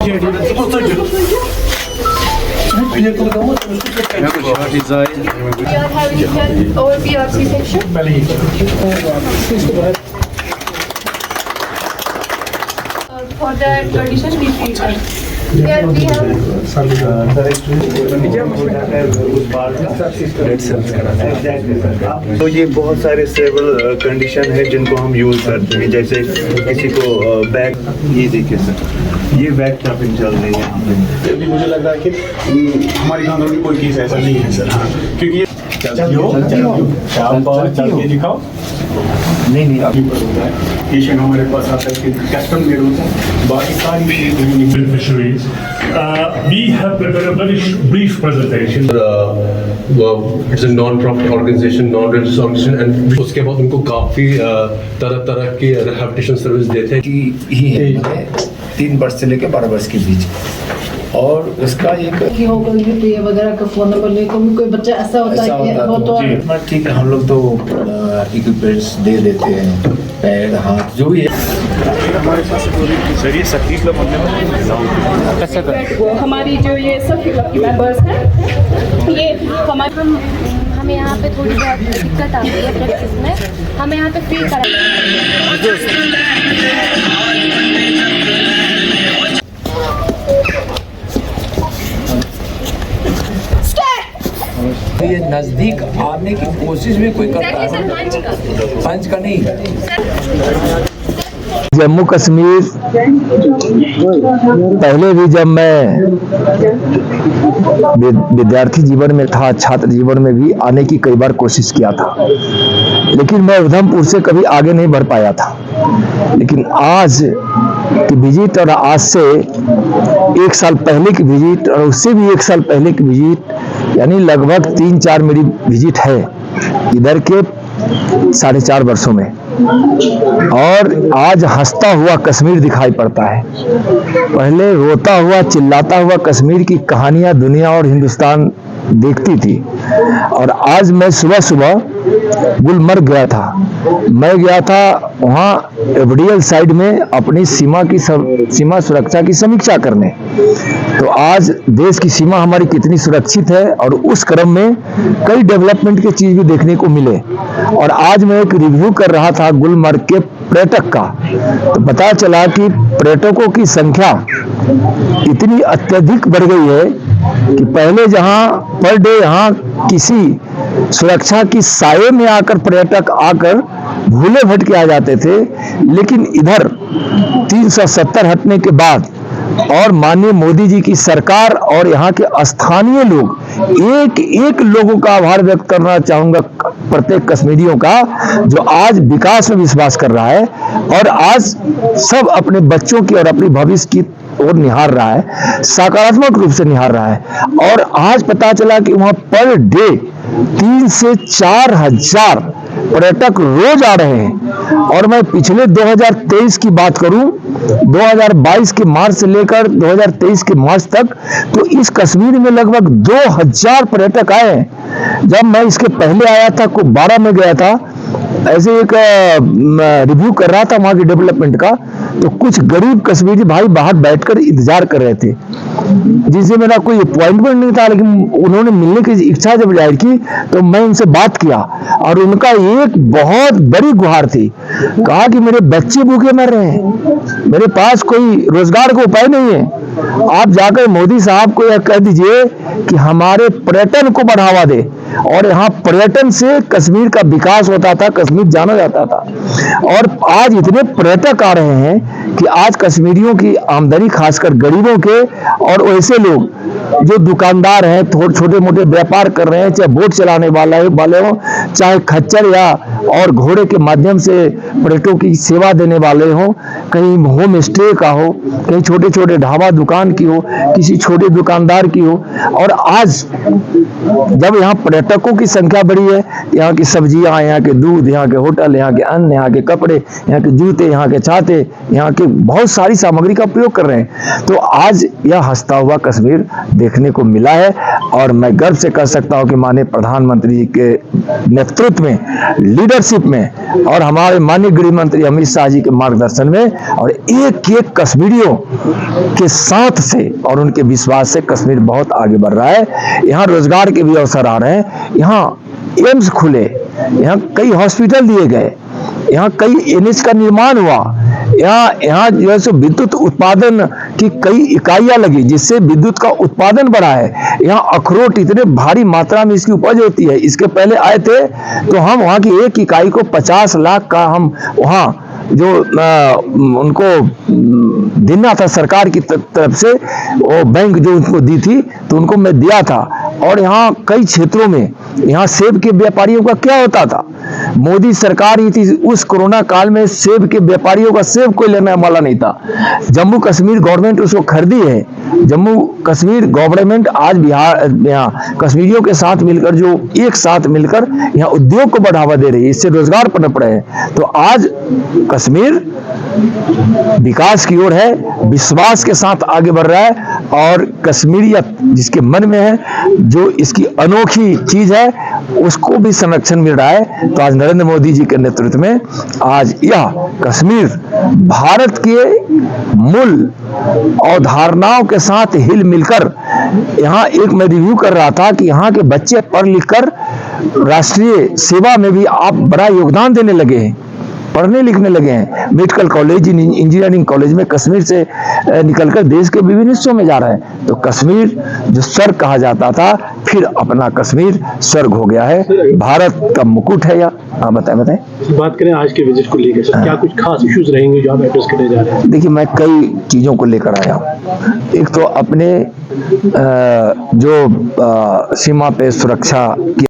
are having here over PRC section. For that condition, we treat. Here we have तो ये बहुत सारे several condition है जिनको हम यूज करते हैं, जैसे किसी को बैक, ये देखिए सर, ये बैक टॉपिंग चल रही है यहाँ पे। अभी मुझे लग रहा है कि हमारी कानून की कोई केस ऐसा नहीं है सर। हाँ, क्योंकि चल के दिखाओ। नहीं अभी पर होता है पेशेंट हमारे पास आता है, कस्टम मेड होता है, बाकी सारी beneficiaries. We have prepared a very brief presentation. It's a non-profit organization, non-religious organization, and उसके बाद उनको काफ़ी तरह की rehabilitation service देते हैं। कि ही है 3 वर्ष से लेकर 12 वर्ष के बीच, और उसका एक होगा ये वगैरह का फोन नंबर लेकर कोई बच्चा ऐसा होता है कि वो तो ठीक है, हम लोग तो इक्विपमेंट्स दे देते हैं, पैर हाथ जो भी है हमारे पास सर। ये सखी क्लब हमारी जो ये सखी क्लब की मेंबर्स हैं, ये हमें यहाँ पे थोड़ी बहुत दिक्कत आती है प्रैक्टिस में, हमें यहाँ पे फ्री कराया। ये नजदीक आने की कोशिश में कोई करता है, पंच का नहीं। जम्मू कश्मीर पहले भी जब मैं विद्यार्थी जीवन में था, छात्र जीवन में भी आने की कई बार कोशिश किया था, लेकिन मैं उधमपुर से कभी आगे नहीं बढ़ पाया था। लेकिन आज की विजिट और आज से 1 साल पहले की विजिट और उससे भी 1 साल पहले की विजिट, यानी लगभग 3-4 मेरी विजिट है इधर के 4.5 वर्षों में, और आज हंसता हुआ कश्मीर दिखाई पड़ता है। पहले रोता हुआ चिल्लाता हुआ कश्मीर की कहानियां दुनिया और हिंदुस्तान देखती थी, और आज मैं सुबह सुबह गुलमर्ग गया था। मैं गया था वहाँ एफडीएल साइड में अपनी सीमा सुरक्षा की समीक्षा करने। तो आज देश की सीमा हमारी कितनी सुरक्षित है, और उस क्रम में कई डेवलपमेंट की चीज भी देखने को मिले। और आज मैं एक रिव्यू कर रहा था गुलमर्ग के पर्यटक का, तो पता चला कि पर्यटकों की संख्या इतनी अत्यधिक बढ़ गई है कि पहले जहां पर डे यहाँ किसी सुरक्षा की साये में आकर पर्यटक आकर भूले भटके आ जाते थे, लेकिन इधर 370 हटने के बाद और माननीय मोदी जी की सरकार और यहाँ के स्थानीय लोग, एक लोगों का आभार व्यक्त करना चाहूंगा, प्रत्येक कश्मीरियों का, जो आज विकास में विश्वास कर रहा है और आज सब अपने बच्चों की और अपनी भविष्य की ओर निहार रहा है, सकारात्मक रूप से निहार रहा है। और आज पता चला कि वहां पर डे 3 से 4 हजार पर्यटक रोज आ रहे हैं। और मैं पिछले 2023 की बात करूं, 2022 के मार्च से लेकर 2023 के मार्च तक, तो इस कश्मीर में लगभग 2000 पर्यटक आए हैं। जब मैं इसके पहले आया था, को 12 में गया था, ऐसे एक रिव्यू कर रहा था वहां के डेवलपमेंट का, तो कुछ गरीब कश्मीरी भाई बाहर बैठकर इंतजार कर रहे थे, जिनसे मेरा कोई अपॉइंटमेंट नहीं था, लेकिन उन्होंने मिलने की इच्छा जब जाहिर की तो मैं उनसे बात किया, और उनका एक बहुत बड़ी गुहार थी। कहा कि मेरे बच्चे भूखे मर रहे हैं, मेरे पास कोई रोजगार का उपाय नहीं है। आप जाकर मोदी साहब को यह कह दीजिए कि हमारे पर्यटन को बढ़ावा दे, और यहाँ पर्यटन से कश्मीर का विकास होता था, कश्मीर जाना जाता था। और आज इतने पर्यटक आ रहे हैं कि आज कश्मीरियों की आमदनी, खासकर गरीबों के और वैसे लोग जो दुकानदार हैं, छोटे मोटे व्यापार कर रहे हैं, चाहे बोट चलाने वाले हो, चाहे खच्चर या और घोड़े के माध्यम से पर्यटकों की सेवा देने वाले हो, कहीं होम स्टे का हो, कहीं छोटे छोटे ढाबा दुकान की हो, किसी छोटे दुकानदार की हो। और आज जब यहाँ पर्यटकों की संख्या बढ़ी है, यहाँ की सब्जियां, यहाँ के दूध, यहाँ के होटल, यहाँ के अन्न, यहाँ के कपड़े, यहाँ के जूते, यहाँ के छाते, यहाँ के बहुत सारी सामग्री का प्रयोग कर रहे हैं, तो आज यह हंसता हुआ कश्मीर देखने को मिला है। और मैं गर्व से कह सकता हूं कि माननीय प्रधानमंत्री जी के नेतृत्व में, लीडरशिप में और हमारे माननीय गृह मंत्री अमित शाह जी के मार्गदर्शन में और एक एक कश्मीरियों के साथ से और उनके विश्वास से कश्मीर बहुत आगे बढ़ रहा है। यहाँ रोजगार के भी अवसर आ रहे हैं, यहाँ एम्स खुले, यहाँ कई हॉस्पिटल दिए गए, यहाँ कई एनएच का निर्माण हुआ, यहाँ जो है सो विद्युत उत्पादन की कई इकाइयां लगी जिससे विद्युत का उत्पादन बढ़ा है। यहाँ अखरोट इतने भारी मात्रा में इसकी उपज होती है। इसके पहले आए थे तो हम वहाँ की एक इकाई को 50 लाख का हम वहाँ जो उनको देना था सरकार की तरफ से, वो बैंक जो उनको दी थी तो उनको मैं दिया था। और यहाँ कई क्षेत्रों में यहाँ सेब के व्यापारियों का क्या होता था, मोदी सरकार ही थी उस कोरोना काल में, सेब के व्यापारियों का सेब कोई लेने वाला नहीं था। जम्मू कश्मीर गवर्नमेंट उसको खरीदी है। जम्मू कश्मीर गवर्नमेंट आज बिहार यहाँ कश्मीरियों के साथ मिलकर जो एक साथ मिलकर यहाँ उद्योग को बढ़ावा दे रही है, इससे रोजगार पनप रहे हैं। तो आज कश्मीर विकास की ओर है, विश्वास के साथ आगे बढ़ रहा है और कश्मीरियत जिसके मन में है, जो इसकी अनोखी चीज है, उसको भी संरक्षण मिल रहा है। तो आज नरेंद्र मोदी जी के नेतृत्व में आज यह कश्मीर भारत के मूल अवधारणाओं के साथ हिल मिलकर, यहाँ एक मैं रिव्यू कर रहा था कि यहाँ के बच्चे पढ़ लिख कर राष्ट्रीय सेवा में भी आप बड़ा योगदान देने लगे हैं, पढ़ने लिखने लगे हैं। मेडिकल कॉलेज, इंजीनियरिंग कॉलेज में कश्मीर से निकलकर देश के विभिन्न हिस्सों में जा रहे हैं। तो कश्मीर जो स्वर्ग कहा जाता था, फिर अपना कश्मीर स्वर्ग हो गया है, भारत का मुकुट है यह। हाँ बताएं। बात करें आज के विजिट को लेकर, क्या कुछ खास इश्यूज रहेंगे जो आप एड्रेस करने जा रहे हैं? देखिए, मैं कई चीजों को लेकर आया हूँ। एक तो अपने जो सीमा पे सुरक्षा की